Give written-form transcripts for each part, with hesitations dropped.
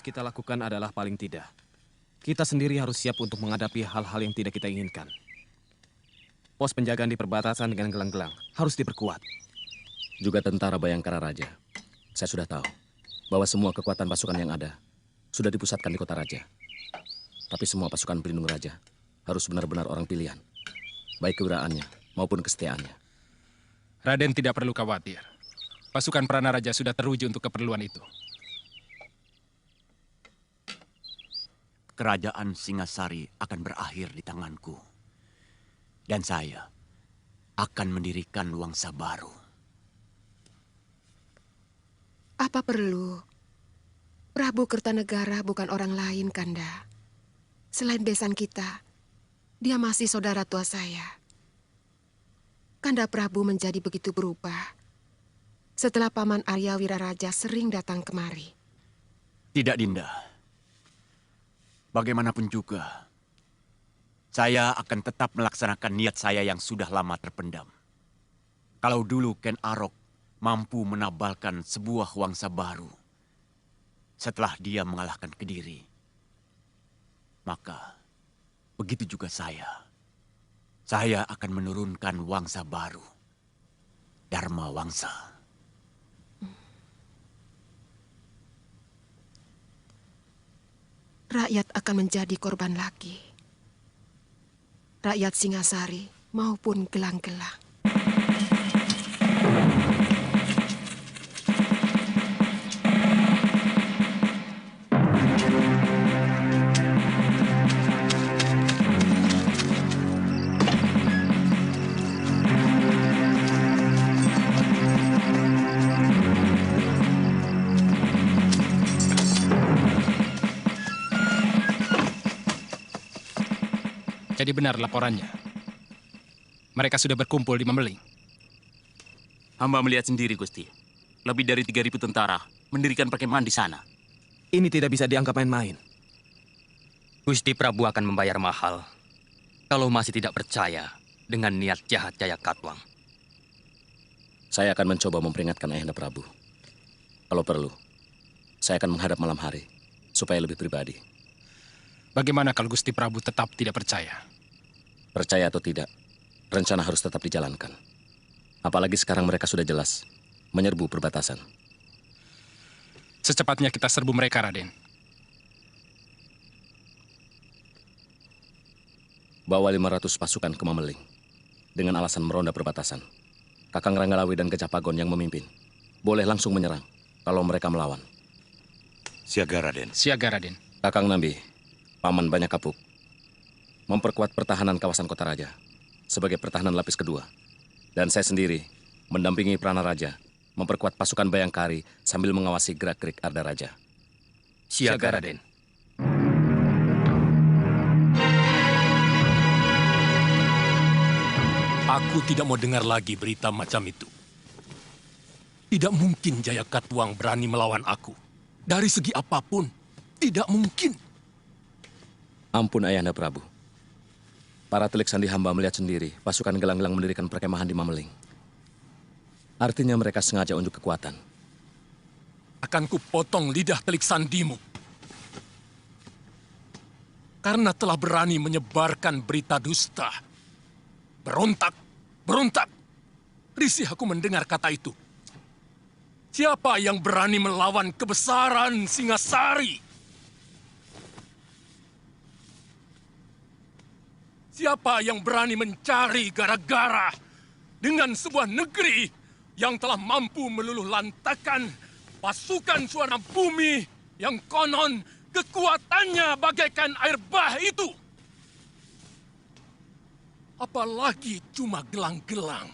kita lakukan adalah paling tidak, kita sendiri harus siap untuk menghadapi hal-hal yang tidak kita inginkan. Pos penjagaan di perbatasan dengan gelang-gelang harus diperkuat. Juga tentara Bayangkara Raja. Saya sudah tahu bahwa semua kekuatan pasukan yang ada sudah dipusatkan di kota Raja. Tapi semua pasukan pelindung Raja harus benar-benar orang pilihan, baik kewiraannya maupun kesetiaannya. Raden tidak perlu khawatir. Pasukan Prana Raja sudah teruji untuk keperluan itu. Kerajaan Singasari akan berakhir di tanganku. Dan saya akan mendirikan Wangsa baru. Apa perlu? Prabu Kertanegara bukan orang lain, Kanda. Selain besan kita, dia masih saudara tua saya. Kanda Prabu menjadi begitu berubah setelah Paman Arya Wiraraja sering datang kemari. Tidak, Dinda. Bagaimanapun juga, saya akan tetap melaksanakan niat saya yang sudah lama terpendam. Kalau dulu Ken Arok mampu menabalkan sebuah Wangsa baru setelah dia mengalahkan Kediri, maka begitu juga saya. Saya akan menurunkan Wangsa baru, Dharma Wangsa. Rakyat akan menjadi korban lagi. Rakyat Singasari maupun gelang-gelang. Jadi benar laporannya. Mereka sudah berkumpul di Mameling. Hamba melihat sendiri, Gusti. Lebih dari 3.000 tentara mendirikan perkemahan di sana. Ini tidak bisa dianggap main-main. Gusti Prabu akan membayar mahal kalau masih tidak percaya dengan niat jahat Jayakatwang. Saya akan mencoba memperingatkan Ayahanda Prabu. Kalau perlu, saya akan menghadap malam hari supaya lebih pribadi. Bagaimana kalau Gusti Prabu tetap tidak percaya? Percaya atau tidak, rencana harus tetap dijalankan. Apalagi sekarang mereka sudah jelas menyerbu perbatasan. Secepatnya kita serbu mereka, Raden. Bawa 500 pasukan ke Mameling dengan alasan meronda perbatasan. Kakang Ranggalawi dan Kecapagon yang memimpin. Boleh langsung menyerang kalau mereka melawan. Siaga, Raden. Siaga, Raden. Kakang Nambi, Paman Banyak Kapuk, memperkuat pertahanan kawasan Kota Raja sebagai pertahanan lapis kedua. Dan saya sendiri mendampingi Prana Raja, memperkuat pasukan Bayangkari sambil mengawasi gerak-gerik Arda Raja. Siaga, Raden. Aku tidak mau dengar lagi berita macam itu. Tidak mungkin Jayakatwang berani melawan aku. Dari segi apapun, tidak mungkin. Ampun Ayahanda Prabu. Para telik sandi hamba melihat sendiri pasukan gelang-gelang mendirikan perkemahan di Mameling. Artinya mereka sengaja unjuk kekuatan. Akan kupotong lidah telik sandimu. Karena telah berani menyebarkan berita dusta. Berontak, berontak. Risih aku mendengar kata itu. Siapa yang berani melawan kebesaran Singasari? Siapa yang berani mencari gara-gara dengan sebuah negeri yang telah mampu meluluh lantakan pasukan suara bumi yang konon kekuatannya bagaikan air bah itu? Apalagi cuma gelang-gelang.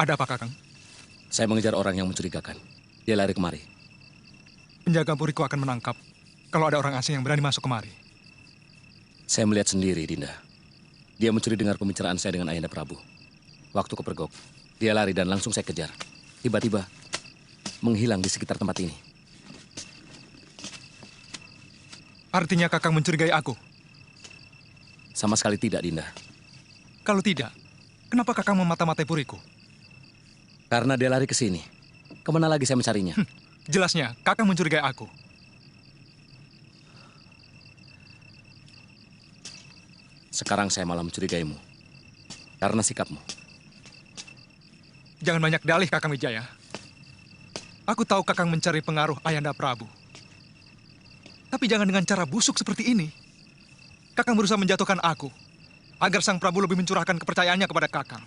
Ada apa, Kakang? Saya mengejar orang yang mencurigakan. Dia lari kemari. Penjaga puriku akan menangkap kalau ada orang asing yang berani masuk kemari. Saya melihat sendiri, Dinda. Dia mencuri dengar pembicaraan saya dengan Ayahanda Prabu. Waktu kepergok, dia lari dan langsung saya kejar. Tiba-tiba, menghilang di sekitar tempat ini. Artinya Kakang mencurigai aku? Sama sekali tidak, Dinda. Kalau tidak, kenapa Kakang memata-matai puriku? Karena dia lari ke sini. Kemana lagi saya mencarinya? Jelasnya, Kakang mencurigai aku. Sekarang saya malah mencurigaimu. Karena sikapmu. Jangan banyak dalih, Kakang Wijaya. Aku tahu Kakang mencari pengaruh Ayahanda Prabu. Tapi jangan dengan cara busuk seperti ini. Kakang berusaha menjatuhkan aku, agar Sang Prabu lebih mencurahkan kepercayaannya kepada Kakang.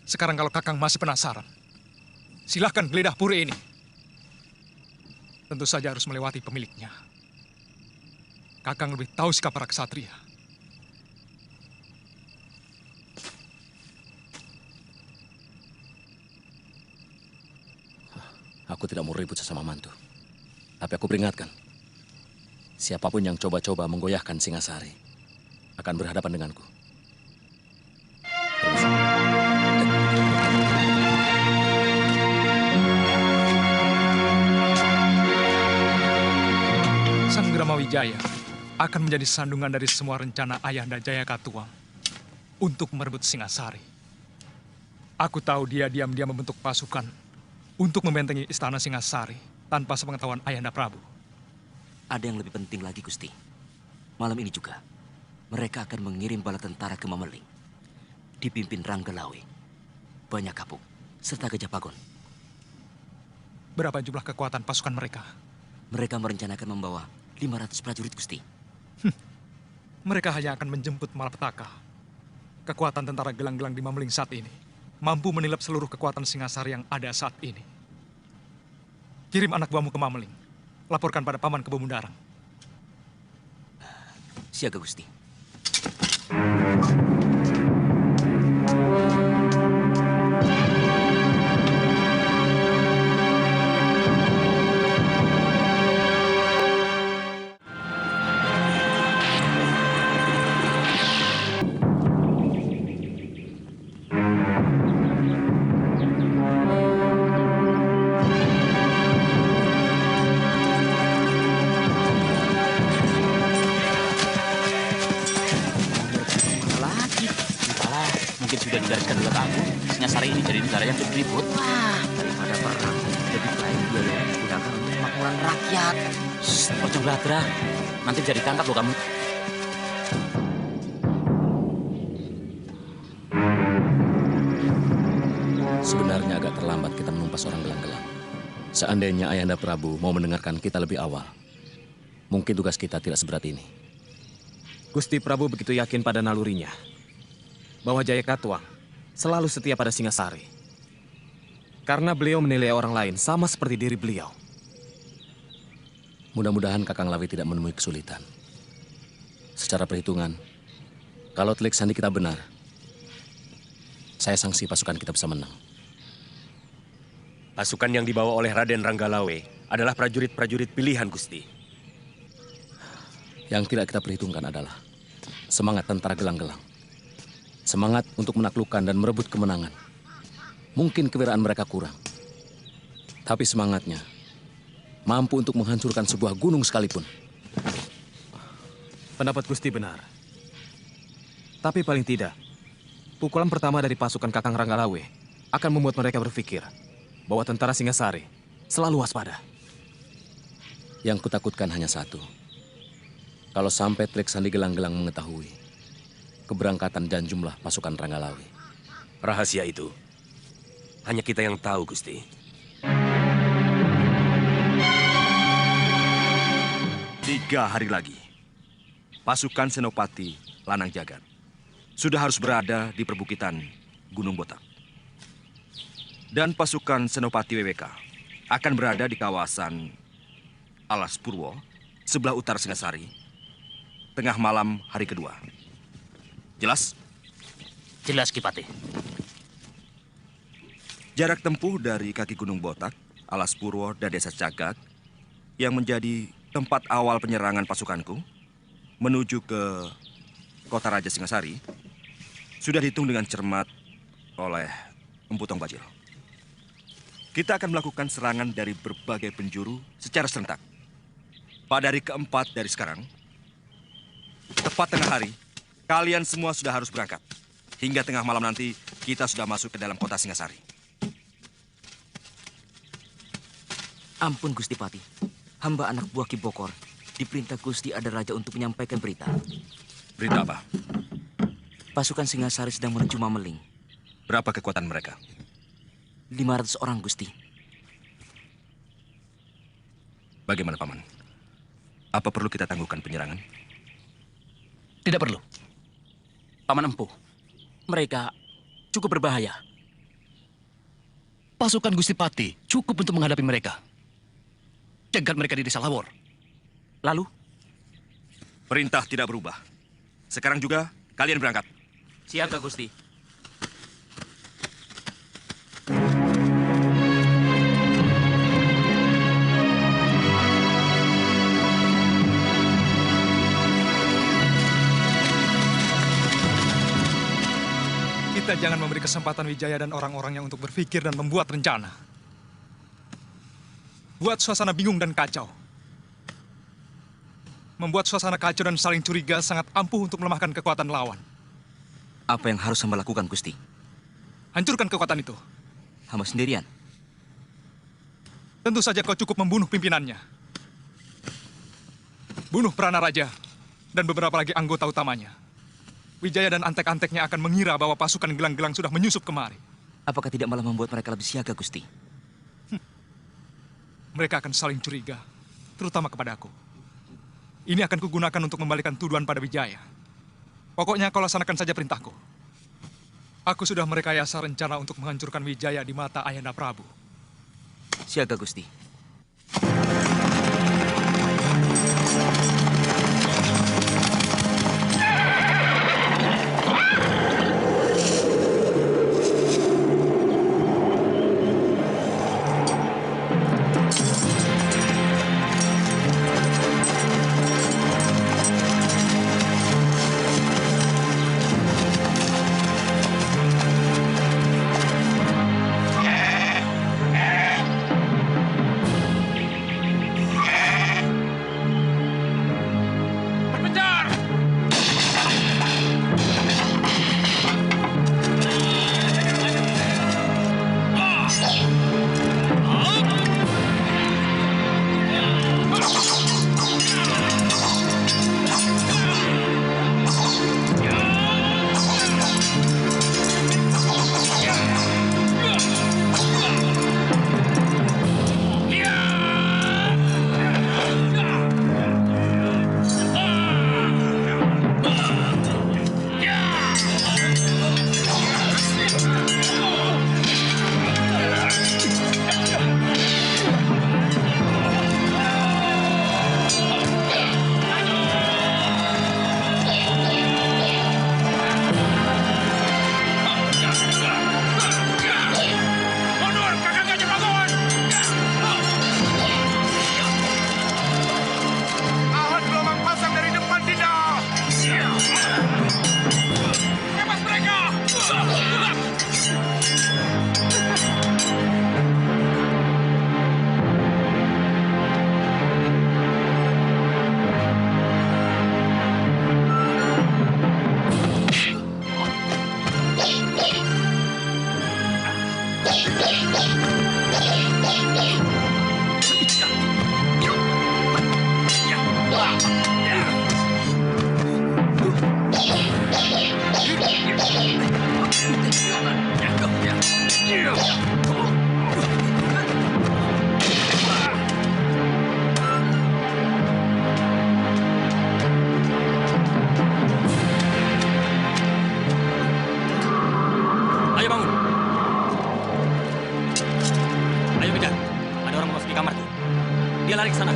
Sekarang kalau Kakang masih penasaran, silahkan geledah puri ini. Tentu saja harus melewati pemiliknya. Kakang lebih tahu sikap para ksatria. Aku tidak mau ribut sesama mantu. Tapi aku peringatkan. Siapapun yang coba-coba menggoyahkan Singasari akan berhadapan denganku. Permisi. Sang Gramawijaya akan menjadi sandungan dari semua rencana Ayahanda Jayakatwang untuk merebut Singasari. Aku tahu dia diam-diam membentuk pasukan untuk membentengi istana Singasari tanpa sepengetahuan Ayahanda Prabu. Ada yang lebih penting lagi, Gusti. Malam ini juga, mereka akan mengirim bala tentara ke Mameling. Dipimpin Ranggalawe, Banyak Kapuk, serta Gajah Pagon. Berapa jumlah kekuatan pasukan mereka? Mereka merencanakan membawa 500 prajurit, Gusti. Mereka hanya akan menjemput malapetaka. Kekuatan tentara gelang-gelang di Mameling saat ini mampu menilap seluruh kekuatan Singasari yang ada saat ini. Kirim anak buahmu ke Mameling. Laporkan pada Paman Kebo Mundarang. Siaga, Gusti. Mungkin sudah digariskan buat aku. Singasari ini jadi negara yang ribut. Wah, daripada perang, lebih baik dia yang digunakan untuk kemakmuran rakyat. Pocong Bladra, nanti bisa ditangkap loh kamu. Sebenarnya agak terlambat kita menumpas orang gelang-gelang. Seandainya Ayahanda Prabu mau mendengarkan kita lebih awal, mungkin tugas kita tidak seberat ini. Gusti Prabu begitu yakin pada nalurinya bahwa Jayakatwang selalu setia pada Singasari. Karena beliau menilai orang lain sama seperti diri beliau. Mudah-mudahan Kakang Lawi tidak menemui kesulitan. Secara perhitungan, kalau telik sandi kita benar, saya sangsi pasukan kita bisa menang. Pasukan yang dibawa oleh Raden Ranggalawe adalah prajurit-prajurit pilihan, Gusti. Yang tidak kita perhitungkan adalah semangat tentara gelang-gelang. Semangat untuk menaklukkan dan merebut kemenangan. Mungkin kewiraan mereka kurang. Tapi semangatnya mampu untuk menghancurkan sebuah gunung sekalipun. Pendapat Gusti benar. Tapi paling tidak, pukulan pertama dari pasukan Kakang Ranggalawe akan membuat mereka berpikir bahwa tentara Singasari selalu waspada. Yang kutakutkan hanya satu. Kalau sampai Trik Sandi Gelang-Gelang mengetahui keberangkatan dan jumlah pasukan Ranggalawe. Rahasia itu hanya kita yang tahu, Gusti. 3 hari lagi, pasukan Senopati Lanang Jagat sudah harus berada di perbukitan Gunung Botak. Dan pasukan Senopati WWK akan berada di kawasan Alas Purwo, sebelah utara Singasari, tengah malam hari kedua. Jelas? Jelas, Ki Patih. Jarak tempuh dari kaki Gunung Botak, Alas Purwo, dan Desa Cagak yang menjadi tempat awal penyerangan pasukanku menuju ke Kota Raja Singasari sudah dihitung dengan cermat oleh Empu Tong Bajil. Kita akan melakukan serangan dari berbagai penjuru secara serentak. Pada hari keempat dari sekarang, tepat tengah hari, kalian semua sudah harus berangkat. Hingga tengah malam nanti, kita sudah masuk ke dalam Kota Singasari. Ampun Gusti Pati, hamba anak buah Ki Bokor diperintah Gusti Ada Raja untuk menyampaikan berita. Berita apa? Pasukan Singasari sedang menuju Mameling. Berapa kekuatan mereka? 500 orang, Gusti. Bagaimana, Paman? Apa perlu kita tangguhkan penyerangan? Tidak perlu. Paman Empu, Mereka cukup berbahaya. pasukan Gusti Pati cukup untuk menghadapi mereka. Cegat mereka di Desa Lawor. Lalu, Perintah tidak berubah. Sekarang juga, kalian berangkat. siaga Gusti. Kita jangan memberi kesempatan Wijaya dan orang-orangnya untuk berpikir dan membuat rencana. Buat suasana bingung dan kacau. Membuat suasana kacau dan saling curiga sangat ampuh untuk melemahkan kekuatan lawan. Apa yang harus hamba lakukan, Gusti? Hancurkan kekuatan itu. Hamba sendirian. Tentu saja kau cukup membunuh pimpinannya. Bunuh Prana Raja dan beberapa lagi anggota utamanya. Wijaya dan antek-anteknya akan mengira bahwa pasukan gelang-gelang sudah menyusup kemari. Apakah tidak malah membuat mereka lebih siaga, Gusti? Mereka akan saling curiga, terutama kepada aku. Ini akan kugunakan untuk membalikan tuduhan pada Wijaya. Pokoknya kau laksanakan saja perintahku. Aku sudah merekayasa rencana untuk menghancurkan Wijaya di mata Ayahanda Prabu. Siaga, Gusti. Ayo bangun. Ayo kejar. Ada orang memasuki kamarku. Dia lari ke sana.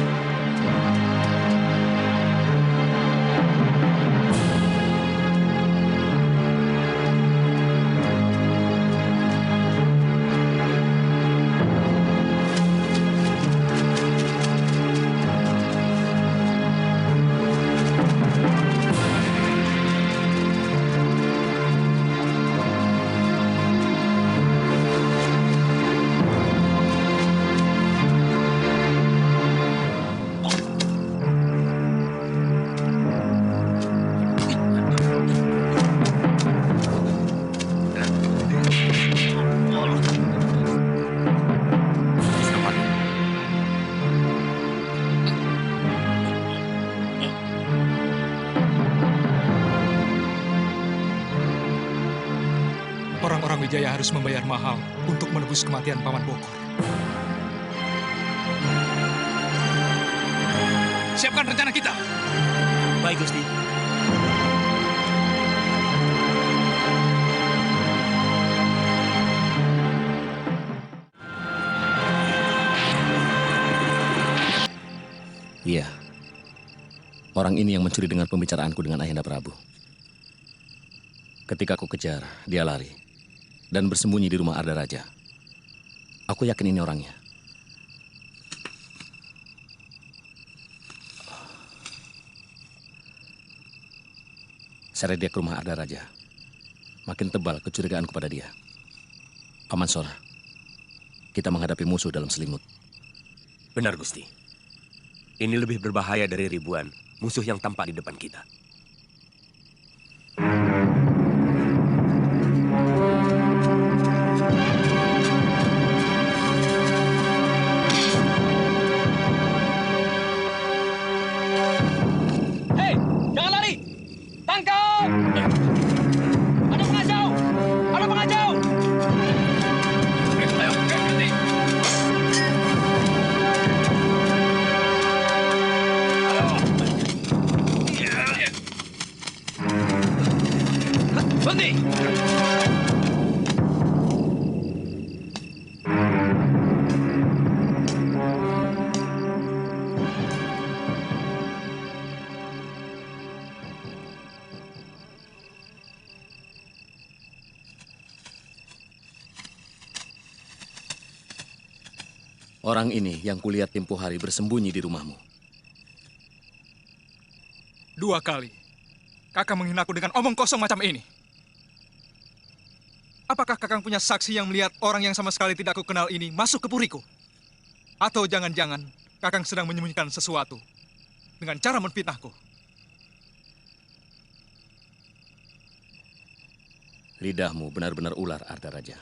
Wijaya harus membayar mahal untuk menebus kematian Paman Bokor. Siapkan rencana kita. Baik, Gusti. Iya. Orang ini yang mencuri dengan pembicaraanku dengan Ayahanda Prabu. Ketika aku kejar, dia lari dan bersembunyi di rumah Arda Raja. Aku yakin ini orangnya. Seret dia ke rumah Arda Raja. Makin tebal kecurigaanku pada dia. Paman Sor, kita menghadapi musuh dalam selimut. Benar, Gusti. Ini lebih berbahaya dari ribuan musuh yang tampak di depan kita. Hei, jangan lari! Tangkap! Ada pengacau! Ada pengacau! Ayo, berhenti! Berhenti! Orang ini yang kulihat tempo hari bersembunyi di rumahmu. 2 kali. Kakang menghinaku dengan omong kosong macam ini. Apakah Kakang punya saksi yang melihat orang yang sama sekali tidak aku kenal ini masuk ke puriku? Atau jangan-jangan Kakang sedang menyembunyikan sesuatu dengan cara menfitnahku? Lidahmu benar-benar ular, Arda Raja.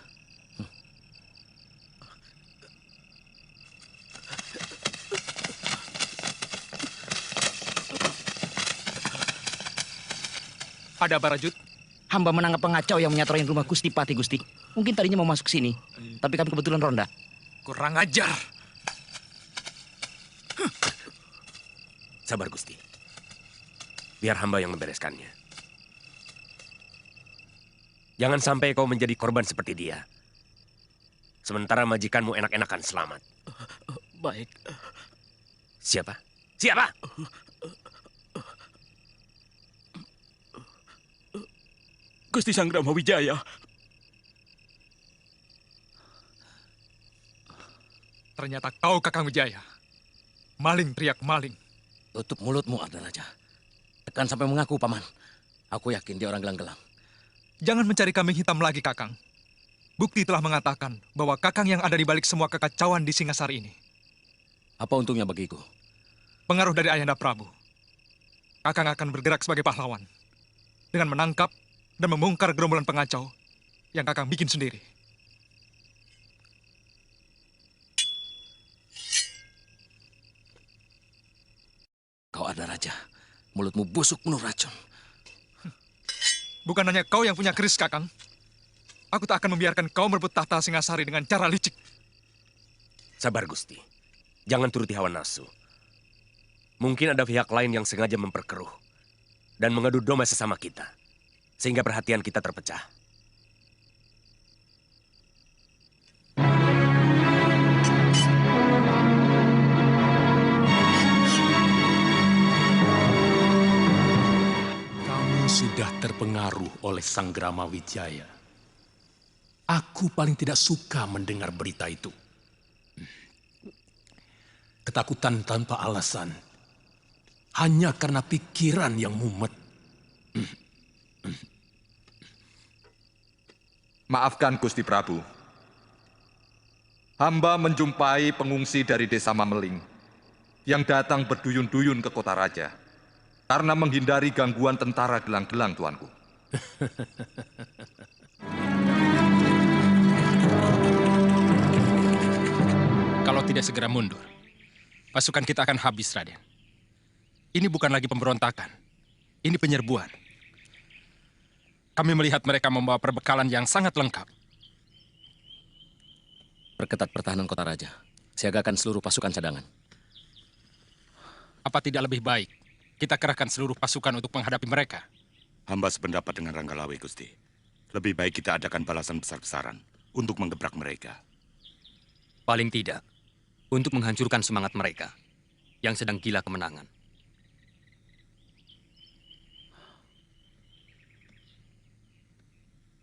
Ada apa, Rajut? Hamba menangkap pengacau yang menyatroin rumah Gusti Pati, Gusti. Mungkin tadinya mau masuk sini, tapi kami kebetulan ronda. Kurang ajar. Sabar, Gusti. Biar hamba yang membereskannya. Jangan sampai kau menjadi korban seperti dia. Sementara majikanmu enak-enakan selamat. Baik. Siapa? Siapa? Gusti Sanggrama Wijaya. Ternyata kau Kakang Wijaya. Maling teriak maling. Tutup mulutmu, Arda Raja. Tekan sampai mengaku, Paman. Aku yakin dia orang gelang-gelang. Jangan mencari kambing hitam lagi, Kakang. Bukti telah mengatakan bahwa Kakang yang ada di balik semua kekacauan di Singasari ini. Apa untungnya bagiku? Pengaruh dari Ayahanda Prabu. Kakang akan bergerak sebagai pahlawan. Dengan menangkap dan membongkar gerombolan pengacau yang Kakang bikin sendiri. Kau Arda Raja. Mulutmu busuk penuh racun. Bukan hanya kau yang punya keris, Kakang. Aku tak akan membiarkan kau merebut tahta Singasari dengan cara licik. Sabar, Gusti. Jangan turuti hawa nafsu. Mungkin ada pihak lain yang sengaja memperkeruh dan mengadu domba sesama kita, sehingga perhatian kita terpecah. Kamu sudah terpengaruh oleh Sanggrama Wijaya. Aku paling tidak suka mendengar berita itu. Ketakutan tanpa alasan. Hanya karena pikiran yang mumet. Maafkan Gusti Prabu. Hamba menjumpai pengungsi dari desa Mameling yang datang berduyun-duyun ke kota raja karena menghindari gangguan tentara gelang-gelang, tuanku. Kalau tidak segera mundur, pasukan kita akan habis, Raden. Ini bukan lagi pemberontakan. Ini penyerbuan. Kami melihat mereka membawa perbekalan yang sangat lengkap. Perketat pertahanan kota raja. Siagakan seluruh pasukan cadangan. Apa tidak lebih baik kita kerahkan seluruh pasukan untuk menghadapi mereka? Hamba sependapat dengan Ranggalawe, Gusti. Lebih baik kita adakan balasan besar-besaran untuk menggebrak mereka. Paling tidak, untuk menghancurkan semangat mereka yang sedang gila kemenangan.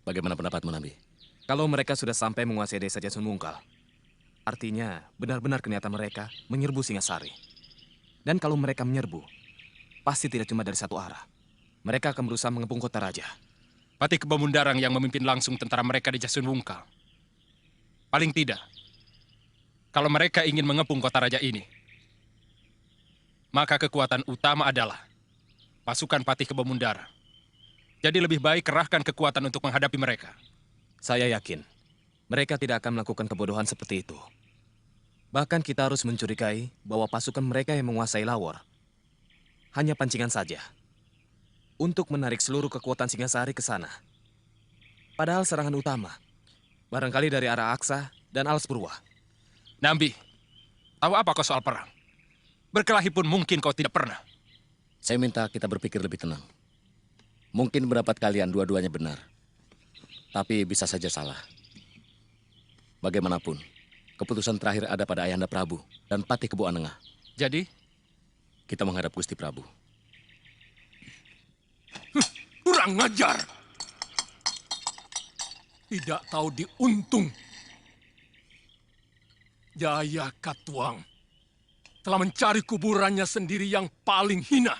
Bagaimana pendapatmu, Nabi? Kalau mereka sudah sampai menguasai desa Jasun Mungkal, artinya benar-benar niatan mereka menyerbu Singasari. Dan kalau mereka menyerbu, pasti tidak cuma dari satu arah. Mereka akan berusaha mengepung kota raja. Patih Kebamundarang yang memimpin langsung tentara mereka di Jasun Mungkal. Paling tidak, kalau mereka ingin mengepung kota raja ini, maka kekuatan utama adalah pasukan Patih Kebamundarang. Jadi lebih baik kerahkan kekuatan untuk menghadapi mereka. Saya yakin, mereka tidak akan melakukan kebodohan seperti itu. Bahkan kita harus mencurigai bahwa pasukan mereka yang menguasai Lawor hanya pancingan saja untuk menarik seluruh kekuatan Singasari ke sana. Padahal serangan utama barangkali dari arah Aksa dan Alspurwa. Nambi, tahu apa kau soal perang? Berkelahi pun mungkin kau tidak pernah. Saya minta kita berpikir lebih tenang. Mungkin pendapat kalian dua-duanya benar. Tapi bisa saja salah. Bagaimanapun, keputusan terakhir ada pada Ayahanda Prabu dan Patih Kebo Anengah. Jadi? Kita menghadap Gusti Prabu. Kurang ngajar. Tidak tahu diuntung. Jaya Katuang telah mencari kuburannya sendiri yang paling hina.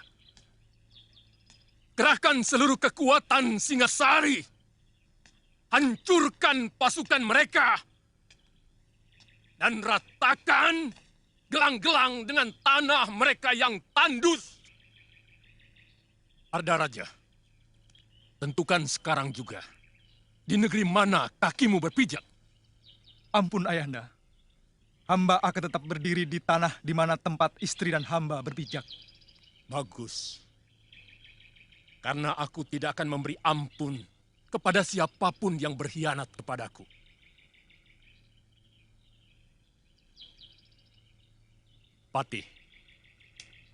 Kerahkan seluruh kekuatan Singasari. Hancurkan pasukan mereka. Dan ratakan gelang-gelang dengan tanah mereka yang tandus. Arda Raja, tentukan sekarang juga di negeri mana kakimu berpijak. Ampun, Ayahanda. Hamba akan tetap berdiri di tanah di mana tempat istri dan hamba berpijak. Bagus. Karena aku tidak akan memberi ampun kepada siapapun yang berkhianat kepadaku. Patih.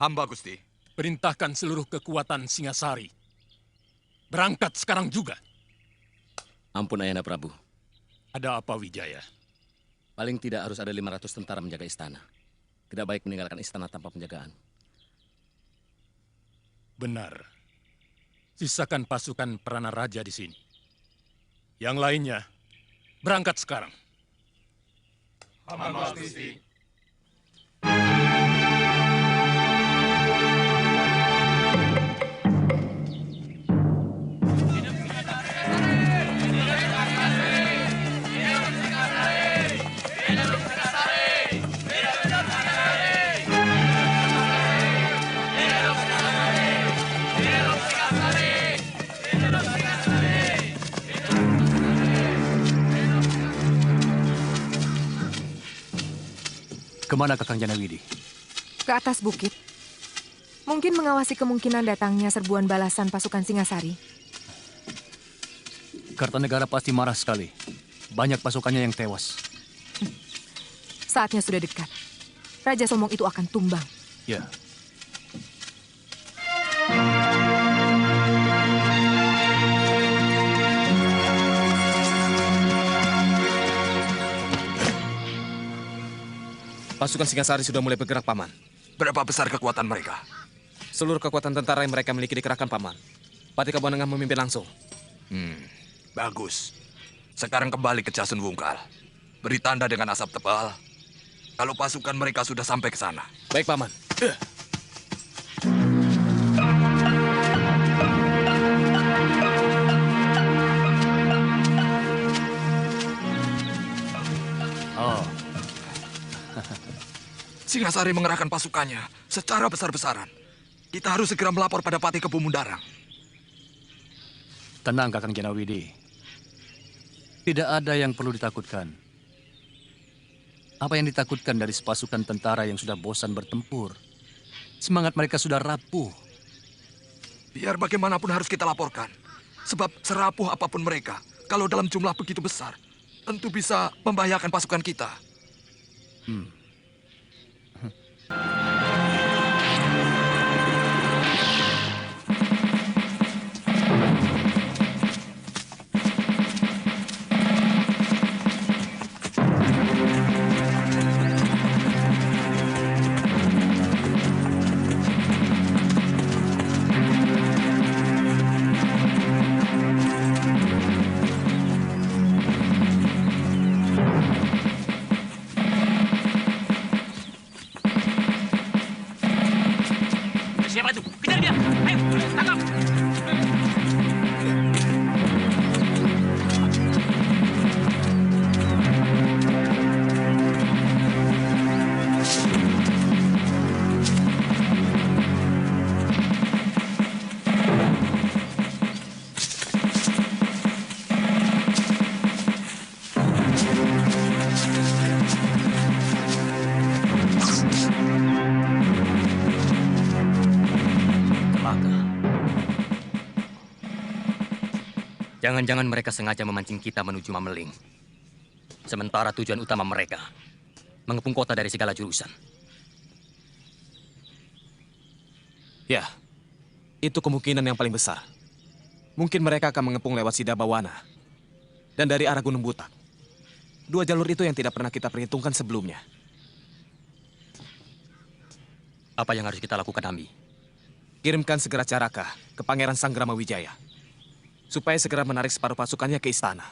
Hamba, Gusti. Perintahkan seluruh kekuatan Singasari. Berangkat sekarang juga. Ampun, Ayahanda Prabu. Ada apa, Wijaya? Paling tidak harus ada 500 tentara menjaga istana. Tidak baik meninggalkan istana tanpa penjagaan. Benar. Sisakan pasukan Prana Raja di sini. Yang lainnya, berangkat sekarang. Aman, Gusti. Kemana Kakang Janawidi? Ke atas bukit. Mungkin mengawasi kemungkinan datangnya serbuan balasan pasukan Singasari. Kartanegara pasti marah sekali. Banyak pasukannya yang tewas. Saatnya sudah dekat. Raja Somong itu akan tumbang. Ya. Pasukan Singasari sudah mulai bergerak, Paman. Berapa besar kekuatan mereka? Seluruh kekuatan tentara yang mereka miliki dikerahkan, Paman. Patih Kebo Anengah memimpin langsung. Bagus. Sekarang kembali ke Jasun Wungkal. Beri tanda dengan asap tebal kalau pasukan mereka sudah sampai ke sana. Baik, Paman. Oh. Singasari mengerahkan pasukannya secara besar-besaran. Kita harus segera melapor pada Patih Kebamundarang. Tenang, Kakang Janawidi. Tidak ada yang perlu ditakutkan. Apa yang ditakutkan dari sepasukan tentara yang sudah bosan bertempur? Semangat mereka sudah rapuh. Biar bagaimanapun harus kita laporkan. Sebab serapuh apapun mereka, kalau dalam jumlah begitu besar, tentu bisa membahayakan pasukan kita. Siapa itu? Kejar dia! Ayo, tangkap! Jangan-jangan mereka sengaja memancing kita menuju Mameling. Sementara tujuan utama mereka mengepung kota dari segala jurusan. Ya, itu kemungkinan yang paling besar. Mungkin mereka akan mengepung lewat Sidabawana dan dari arah Gunung Butak. Dua jalur itu yang tidak pernah kita perhitungkan sebelumnya. Apa yang harus kita lakukan, Ambi? Kirimkan segera Caraka ke Pangeran Sanggrama Wijaya, supaya segera menarik separuh pasukannya ke istana.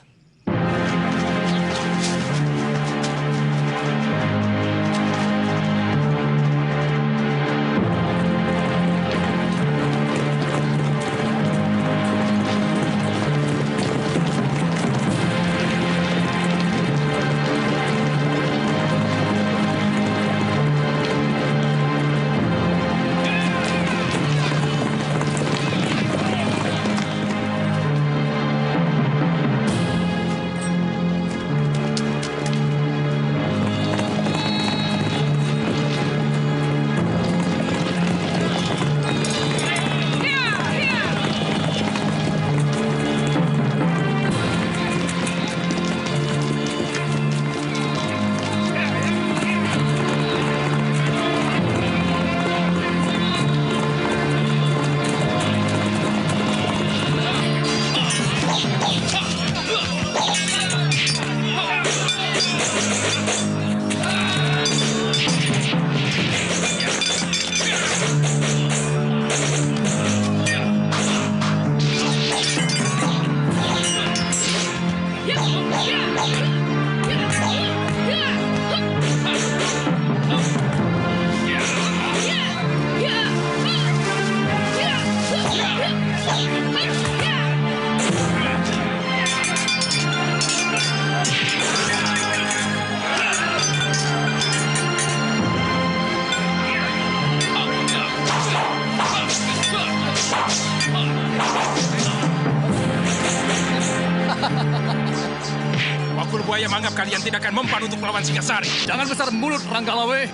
Wakul Buaya menganggap kalian tidak akan mempan untuk melawan Singasari. Jangan besar mulut, Ranggalawe.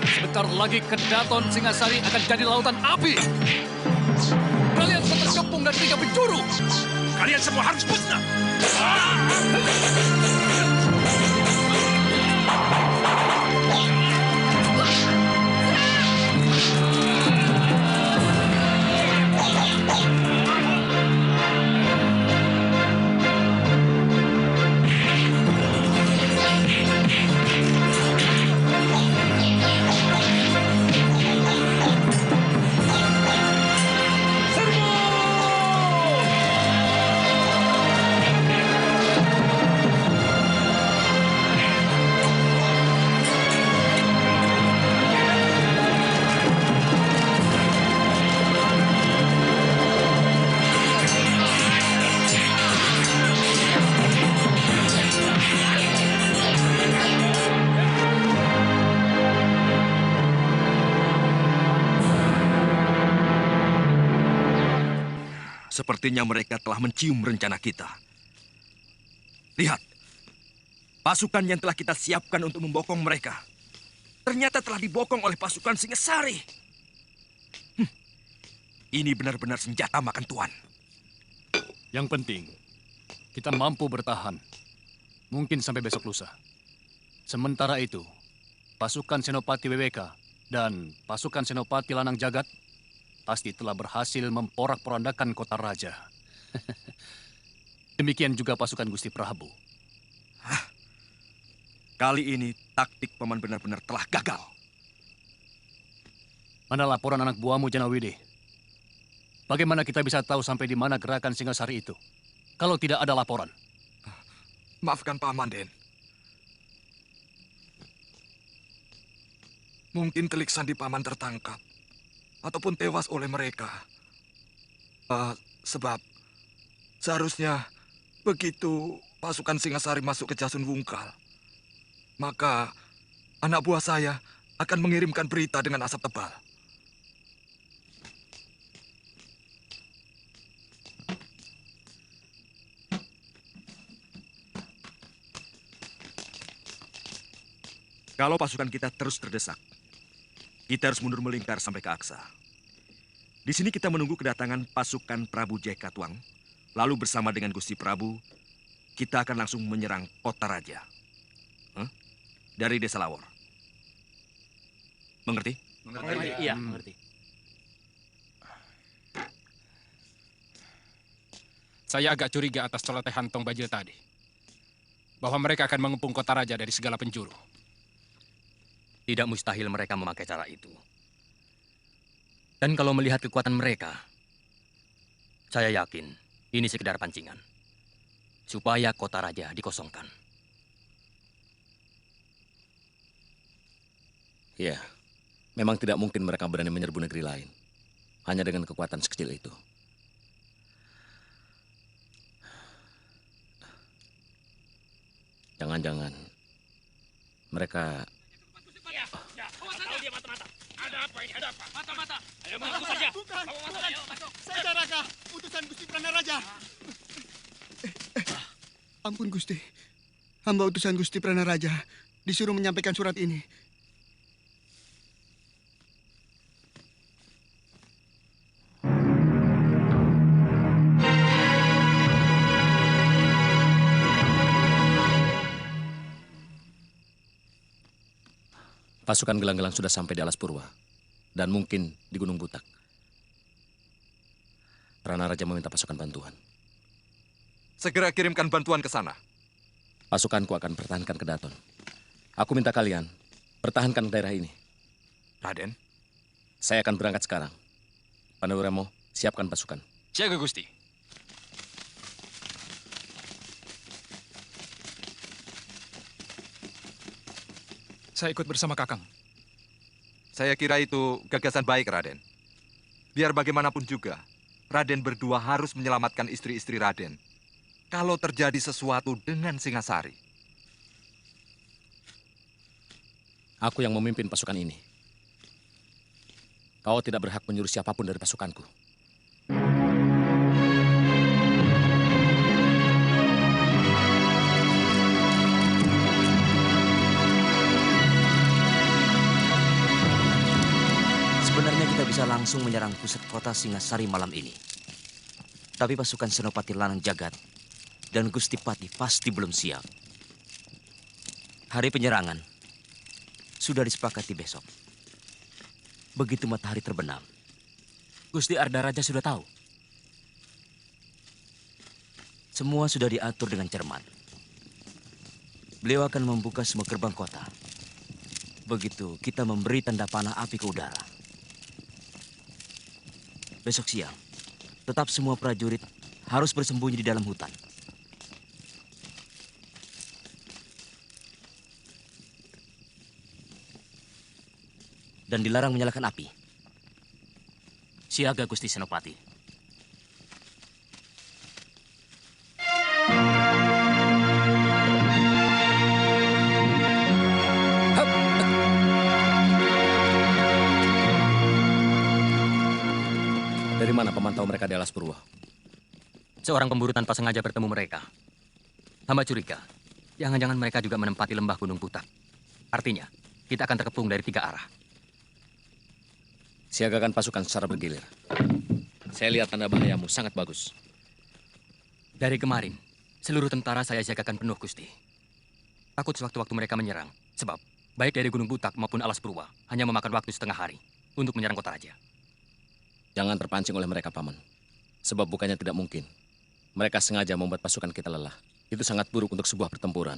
Sebentar lagi Kedaton Singasari akan jadi lautan api. Kalian terkepung dan 3 penjuru. Kalian semua harus musnah. Sepertinya mereka telah mencium rencana kita. Lihat, pasukan yang telah kita siapkan untuk membokong mereka ternyata telah dibokong oleh pasukan Singasari. Ini benar-benar senjata makan tuan. Yang penting, kita mampu bertahan. Mungkin sampai besok lusa. Sementara itu, pasukan Senopati WWK dan pasukan Senopati Lanang Jagat pasti telah berhasil memporak-porandakan kota raja. Demikian juga pasukan Gusti Prabu. Kali ini taktik paman benar-benar telah gagal. Mana laporan anak buahmu, Janawidi? Bagaimana kita bisa tahu sampai di mana gerakan Singasari itu? Kalau tidak ada laporan. Maafkan Paman, Den. Mungkin telik sandi Paman tertangkap. Ataupun tewas oleh mereka. Sebab seharusnya begitu pasukan Singasari masuk ke Jasun Wungkal, maka anak buah saya akan mengirimkan berita dengan asap tebal. Kalau pasukan kita terus terdesak, kita harus mundur melingkar sampai ke Aksa. Di sini kita menunggu kedatangan pasukan Prabu Jaya Katuang. Lalu bersama dengan Gusti Prabu, kita akan langsung menyerang kota raja. Dari Desa Lawor. Mengerti? Mengerti. Iya, mengerti. Saya agak curiga atas celotehan Tong Bajil tadi. Bahwa mereka akan mengepung kota raja dari segala penjuru. Tidak mustahil mereka memakai cara itu. Dan kalau melihat kekuatan mereka, saya yakin ini sekedar pancingan. Supaya kota raja dikosongkan. Ya, memang tidak mungkin mereka berani menyerbu negeri lain. Hanya dengan kekuatan sekecil itu. Jangan-jangan mereka... Ada apa ini? Ada apa? Mata-mata. Ayo masuk saja. Bukan. Saya Raka, utusan Gusti Pranaraja. Ampun Gusti. Hamba utusan Gusti Pranaraja disuruh menyampaikan surat ini. Pasukan gelang-gelang sudah sampai di Alas Purwa. Dan mungkin di Gunung Butak. Pranaraja meminta pasukan bantuan. Segera kirimkan bantuan ke sana. Pasukanku akan pertahankan Kedaton. Aku minta kalian pertahankan daerah ini. Raden? Saya akan berangkat sekarang. Pandawiramo, siapkan pasukan. Siaga Gusti. Saya ikut bersama Kakang. Saya kira itu gagasan baik, Raden. Biar bagaimanapun juga, Raden berdua harus menyelamatkan istri-istri Raden. Kalau terjadi sesuatu dengan Singasari. Aku yang memimpin pasukan ini. Kau tidak berhak menyuruh siapapun dari pasukanku. Sebenarnya kita bisa langsung menyerang pusat kota Singasari malam ini. Tapi pasukan Senopati Lanang Jagat dan Gusti Pati pasti belum siap. Hari penyerangan sudah disepakati besok. Begitu matahari terbenam, Gusti Arda Raja sudah tahu. Semua sudah diatur dengan cermat. Beliau akan membuka semua gerbang kota. Begitu kita memberi tanda panah api ke udara. Besok siang, tetap semua prajurit harus bersembunyi di dalam hutan. Dan dilarang menyalakan api. Siaga Gusti Senopati. Dari mana pemantau mereka di Alas Purwa? Seorang pemburu tanpa sengaja bertemu mereka. Hamba curiga, jangan-jangan mereka juga menempati lembah Gunung Butak. Artinya, kita akan terkepung dari 3 arah. Siagakan pasukan secara bergilir. Saya lihat tanda bahayamu sangat bagus. Dari kemarin, seluruh tentara saya siagakan penuh, Gusti. Takut sewaktu-waktu mereka menyerang. Sebab, baik dari Gunung Butak maupun Alas Purwa, hanya memakan waktu setengah hari untuk menyerang kota raja. Jangan terpancing oleh mereka, Paman. Sebab bukannya tidak mungkin. Mereka sengaja membuat pasukan kita lelah. Itu sangat buruk untuk sebuah pertempuran.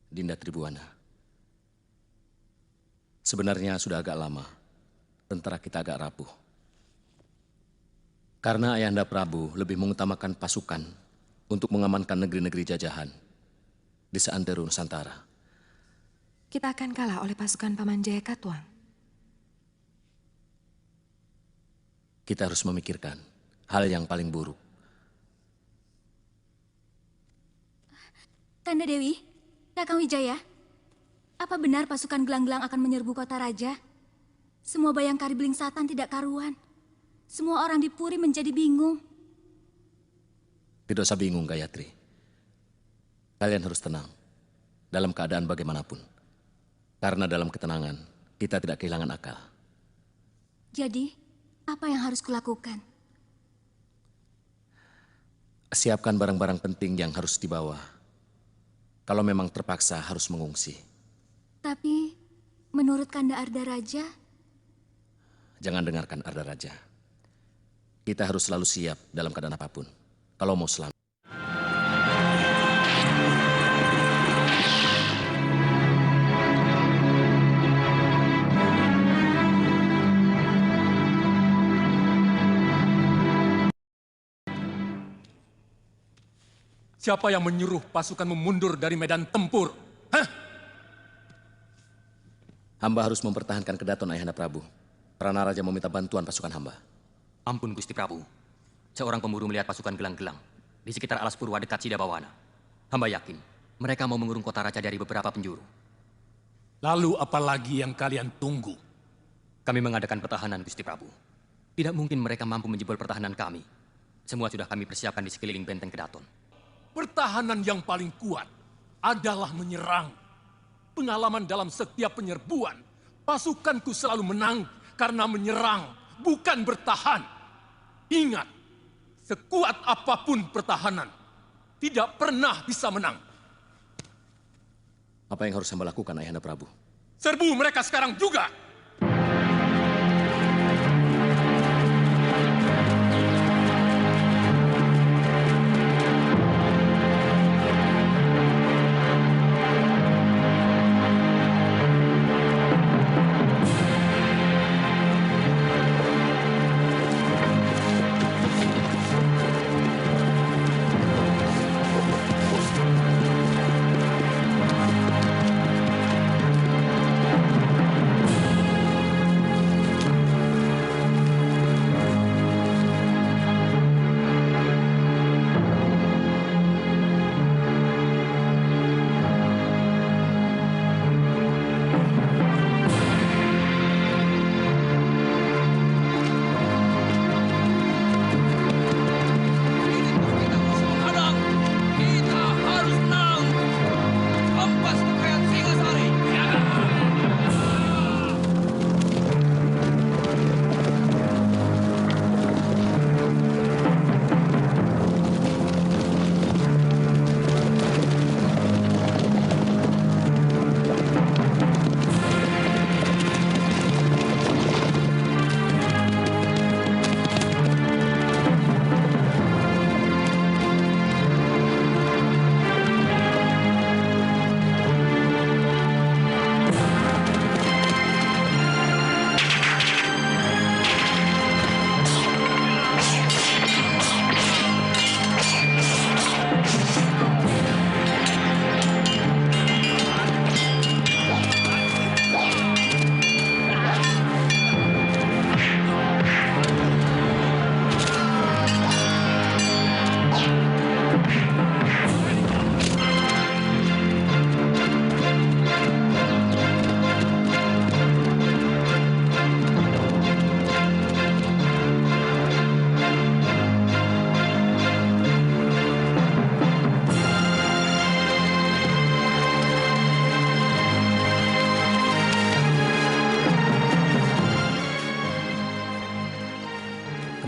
Dinda Tribuana. Sebenarnya sudah agak lama tentara kita agak rapuh. Karena Ayahanda Prabu lebih mengutamakan pasukan untuk mengamankan negeri-negeri jajahan di seantero Nusantara. Kita akan kalah oleh pasukan Paman Jaya Katuang. Kita harus memikirkan hal yang paling buruk. Kanda Dewi, Kakang Wijaya, apa benar pasukan gelang-gelang akan menyerbu kota raja? Semua Bayangkari Beling Satan tidak karuan. Semua orang di Puri menjadi bingung. Tidak usah bingung, Gayatri. Kalian harus tenang dalam keadaan bagaimanapun. Karena dalam ketenangan, kita tidak kehilangan akal. Jadi, apa yang harus kulakukan? Siapkan barang-barang penting yang harus dibawa. Kalau memang terpaksa harus mengungsi. Tapi, menurut Kanda Arda Raja... Jangan dengarkan Arda Raja. Kita harus selalu siap dalam keadaan apapun. Kalau mau selamat. Siapa yang menyuruh pasukan memundur dari medan tempur? Hah? Hamba harus mempertahankan kedaton Ayahanda Prabu. Prana Raja meminta bantuan pasukan hamba. Ampun Gusti Prabu. Seorang pemburu melihat pasukan gelang-gelang di sekitar Alas Purwa dekat Sidabawana. Hamba yakin mereka mau mengurung kota raja dari beberapa penjuru. Lalu apa lagi yang kalian tunggu? Kami mengadakan pertahanan Gusti Prabu. Tidak mungkin mereka mampu menjebol pertahanan kami. Semua sudah kami persiapkan di sekeliling benteng Kedaton. Pertahanan yang paling kuat adalah menyerang. Pengalaman dalam setiap penyerbuan, pasukanku selalu menang karena menyerang, bukan bertahan. Ingat, sekuat apapun pertahanan, tidak pernah bisa menang. Apa yang harus hamba lakukan, Ayahanda Prabu? Serbu mereka sekarang juga!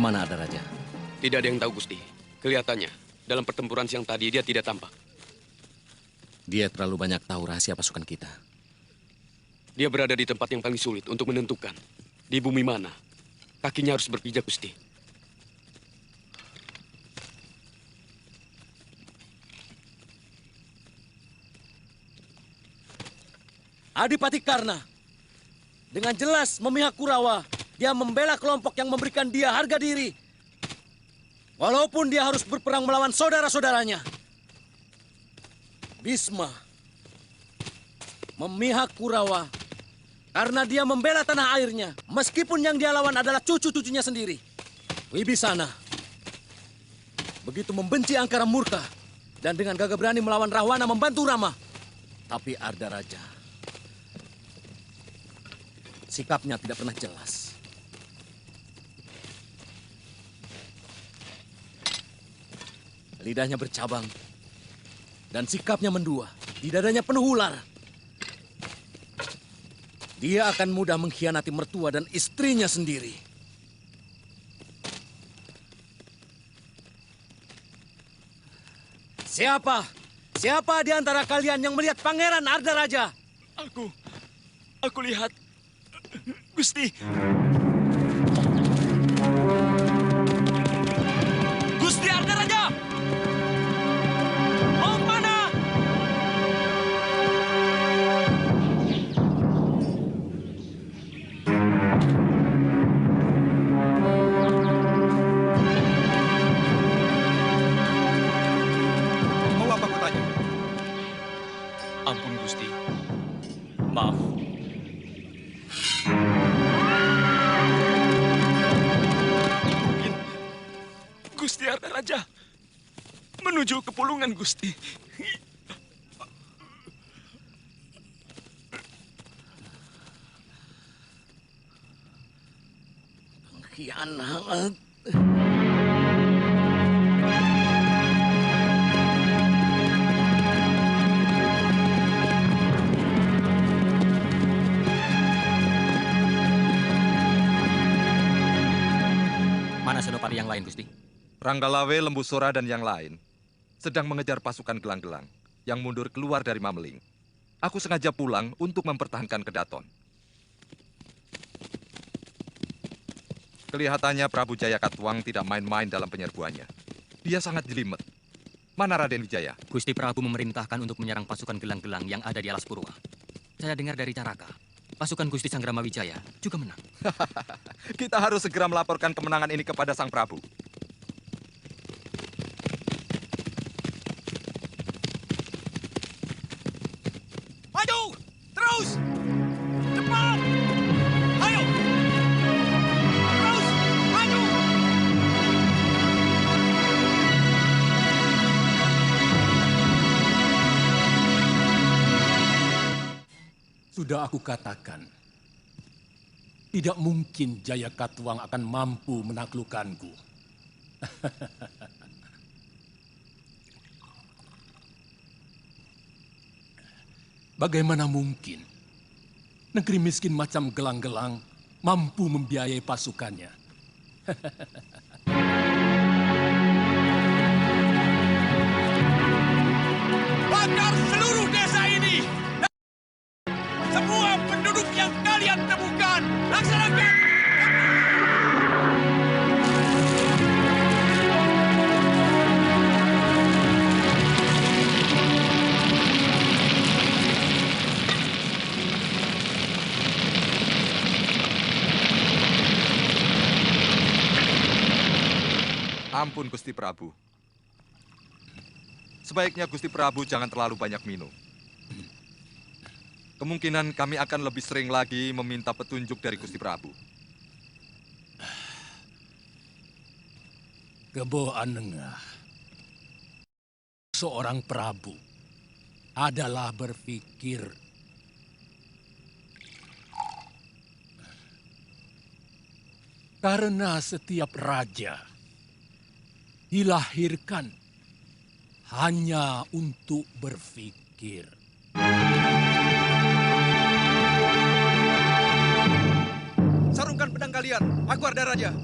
Kemana ada raja? Tidak ada yang tahu, Gusti. Kelihatannya, dalam pertempuran siang tadi dia tidak tampak. Dia terlalu banyak tahu rahasia pasukan kita. Dia berada di tempat yang paling sulit untuk menentukan. Di bumi mana kakinya harus berpijak, Gusti. Adipati Karna, dengan jelas memihak Kurawa, dia membela kelompok yang memberikan dia harga diri. Walaupun dia harus berperang melawan saudara-saudaranya. Bisma memihak Kurawa karena dia membela tanah airnya, meskipun yang dia lawan adalah cucu-cucunya sendiri. Wibisana begitu membenci Angkara Murka dan dengan gagah berani melawan Rahwana membantu Rama. Tapi Ardaraja sikapnya tidak pernah jelas. Lidahnya bercabang dan sikapnya mendua. Di dadanya penuh ular. Dia akan mudah mengkhianati mertua dan istrinya sendiri. Siapa? Siapa di antara kalian yang melihat Pangeran Ardaraja? Aku lihat. Gusti. Gusti Ardaraja! Mau mana? Mau apa kau tanya? Ampun, Gusti. Maaf. Gusti Ardaraja menuju ke Pulungan, Gusti. Pengkhianat. Mana senopati yang lain, Gusti? Ranggalawe, Lembu Sora, dan yang lain sedang mengejar pasukan gelang-gelang yang mundur keluar dari Mameling. Aku sengaja pulang untuk mempertahankan Kedaton. Kelihatannya Prabu Jaya Katuang tidak main-main dalam penyerbuannya. Dia sangat jelimet. Mana Raden Wijaya? Gusti Prabu memerintahkan untuk menyerang pasukan gelang-gelang yang ada di Alas Purwa. Saya dengar dari Caraka, pasukan Gusti Sanggrama Wijaya juga menang. Kita harus segera melaporkan kemenangan ini kepada Sang Prabu. Maju! Terus! Cepat! Ayo! Terus! Maju! Sudah aku katakan, tidak mungkin Jaya Katuang akan mampu menaklukkanku. Bagaimana mungkin negeri miskin macam Gelang-Gelang mampu membiayai pasukannya? Bakar seluruh desa ini! Semua penduduk yang kalian temukan, laksanakan! Ampun, Gusti Prabu. Sebaiknya Gusti Prabu jangan terlalu banyak minum. Kemungkinan kami akan lebih sering lagi meminta petunjuk dari Gusti Prabu. Kebo Anengah, seorang Prabu adalah berpikir karena setiap raja dilahirkan hanya untuk berpikir. Sarungkan pedang kalian, aku Ardaraja.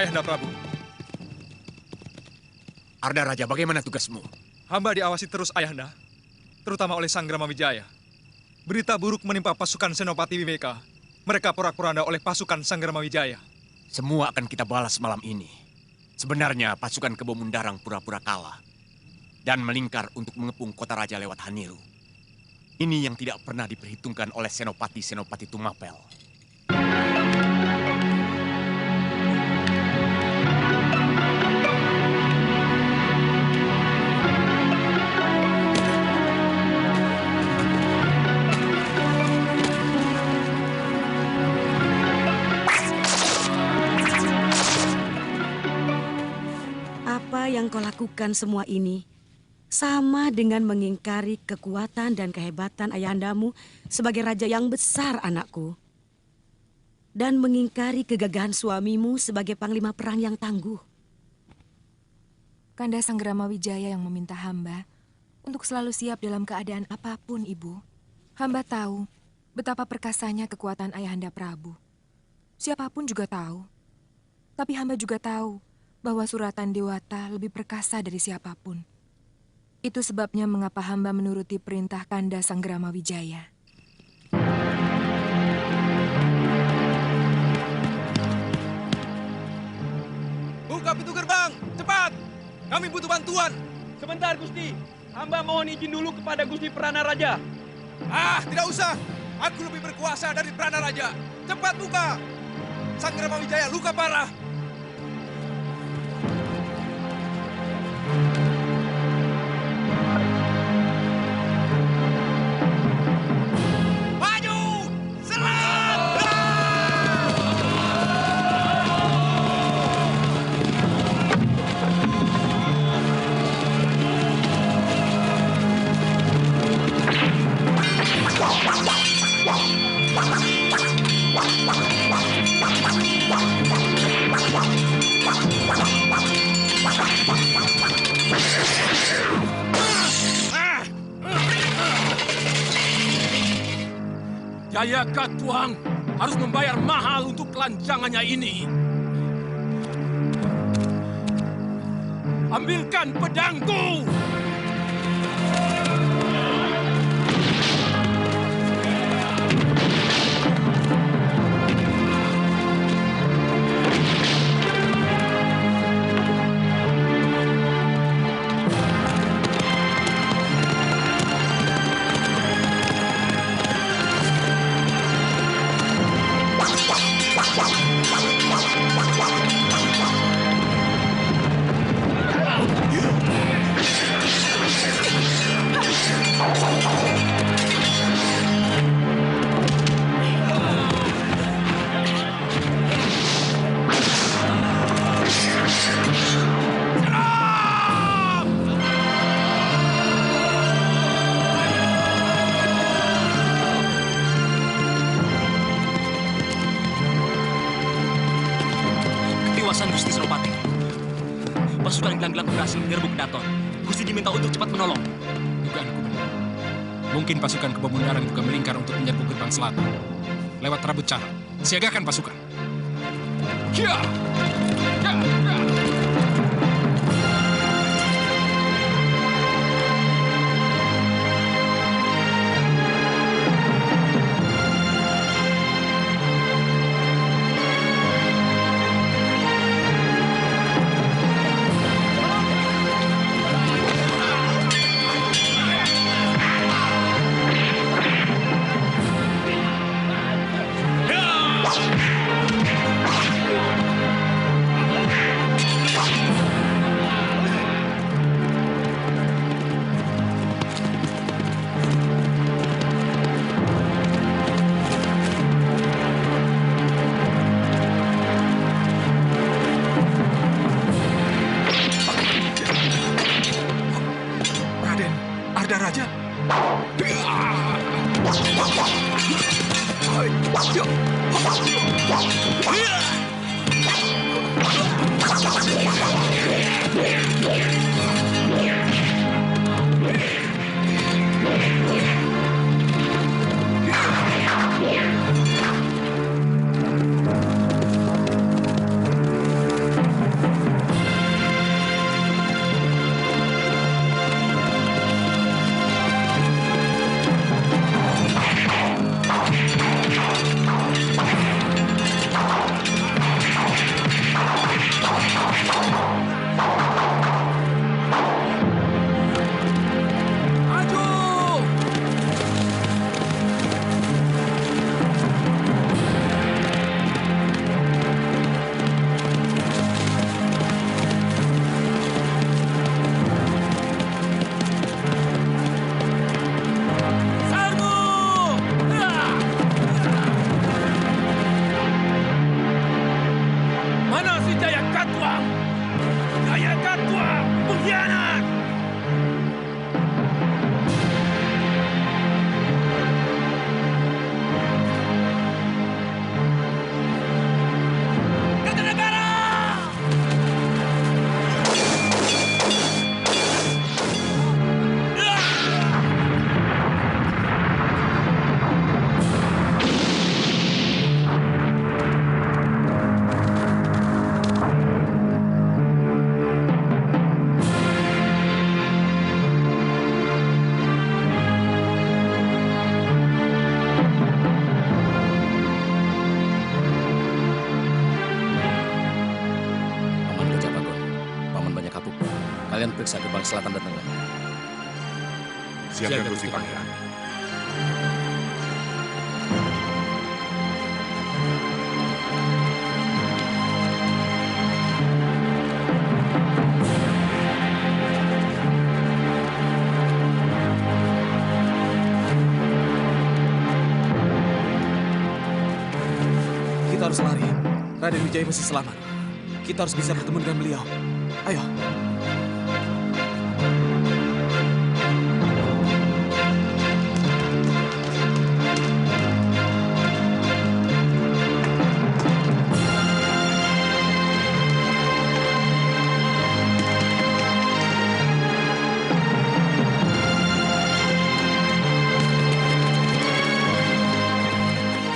Ayahanda Prabu. Arda Raja, bagaimana tugasmu? Hamba diawasi terus Ayahanda, terutama oleh Sanggrama Wijaya. Berita buruk menimpa pasukan Senopati Wimeka. Mereka porak-poranda oleh pasukan Sanggrama Wijaya. Semua akan kita balas malam ini. Sebenarnya pasukan Kebo Mundarang pura-pura kalah dan melingkar untuk mengepung kota raja lewat Haniru. Ini yang tidak pernah diperhitungkan oleh Senopati-Senopati Tumapel. Apa yang kau lakukan semua ini sama dengan mengingkari kekuatan dan kehebatan ayahandamu sebagai raja yang besar, anakku. Dan mengingkari kegagahan suamimu sebagai panglima perang yang tangguh. Kanda Sanggrama Wijaya yang meminta hamba untuk selalu siap dalam keadaan apapun, Ibu. Hamba tahu betapa perkasanya kekuatan Ayahanda Prabu. Siapapun juga tahu. Tapi hamba juga tahu bahwa suratan Dewata lebih perkasa dari siapapun. Itu sebabnya mengapa hamba menuruti perintah Kanda Sanggrama Wijaya. Buka pintu gerbang, cepat! Kami butuh bantuan. Sebentar, Gusti. Hamba mohon izin dulu kepada Gusti Prana Raja. Ah, tidak usah. Aku lebih berkuasa dari Prana Raja. Cepat buka. Sanggrama Wijaya luka parah. Jaya Katuang harus membayar mahal untuk kelancangannya ini. Ambilkan pedangku! Gusti Senopati. Pasukan gelang-gelang berhasil menyerbu Kedaton. Gusti diminta untuk cepat menolong. Dugaanku benar. Mungkin pasukan Kebo Mundarang juga melingkar untuk menyerbu gerbang selatan. Lewat Rabut Cara. Siagakan pasukan. Ya! Ya! Ya! Kalian periksa gerbang selatan dan tengah. Siap, Gusti Pangeran. Kita harus lari. Raden Wijaya masih selamat. Kita harus bisa bertemu dengan beliau. Ayo.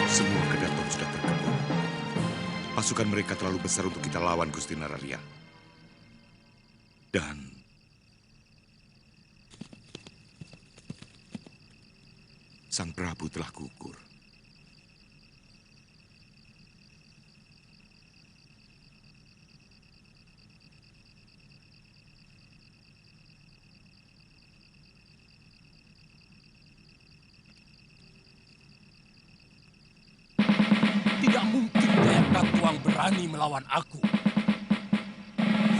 Semua kedaton sudah terkepung. Pasukan mereka terlalu besar untuk kita lawan, Gusti Nararya. Dan Sang Prabu telah gugur. Tidak mungkin Jayakatwang berani melawan aku.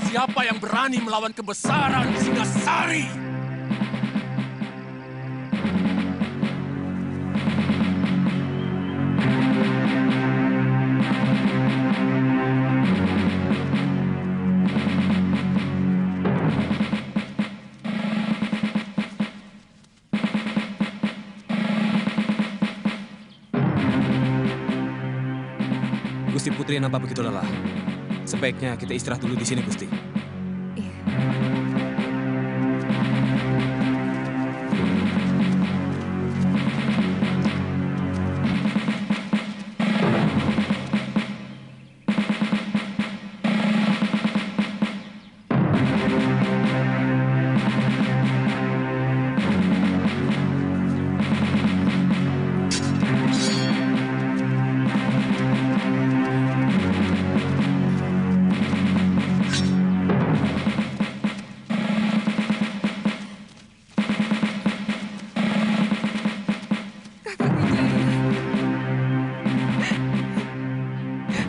Siapa yang berani melawan kebesaran Singasari? Gusti Putri nampak begitu lelah. Sebaiknya kita istirahat dulu di sini, Gusti.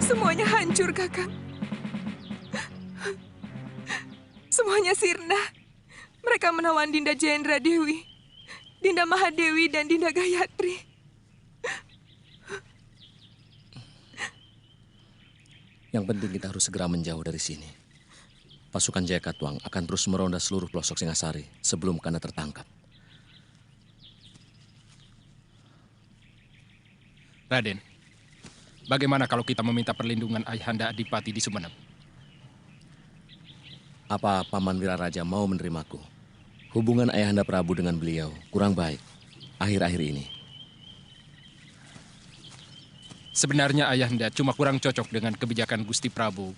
Semuanya hancur, Kakang. Semuanya sirna. Mereka menawan Dinda Jayendra Dewi, Dinda Mahadewi, dan Dinda Gayatri. Yang penting kita harus segera menjauh dari sini. Pasukan Jayakatwang akan terus meronda seluruh pelosok Singasari sebelum Kanda tertangkap. Raden, bagaimana kalau kita meminta perlindungan Ayahanda Adipati di Sumenep? Apa Paman Wiraraja mau menerimaku? Hubungan Ayahanda Prabu dengan beliau kurang baik akhir-akhir ini. Sebenarnya Ayahanda cuma kurang cocok dengan kebijakan Gusti Prabu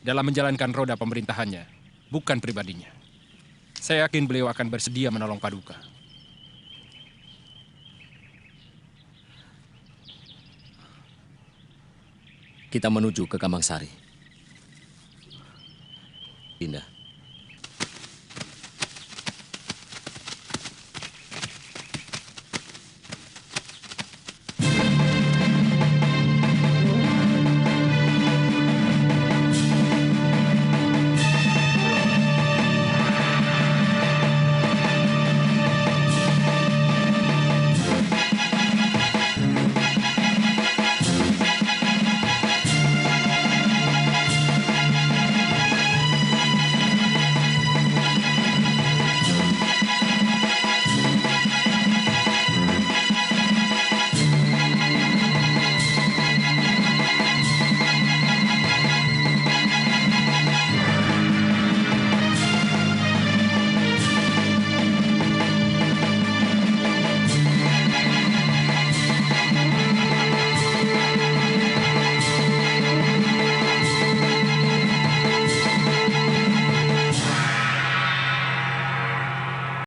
dalam menjalankan roda pemerintahannya, bukan pribadinya. Saya yakin beliau akan bersedia menolong Paduka. Kita menuju ke Kamangsari. Dinda.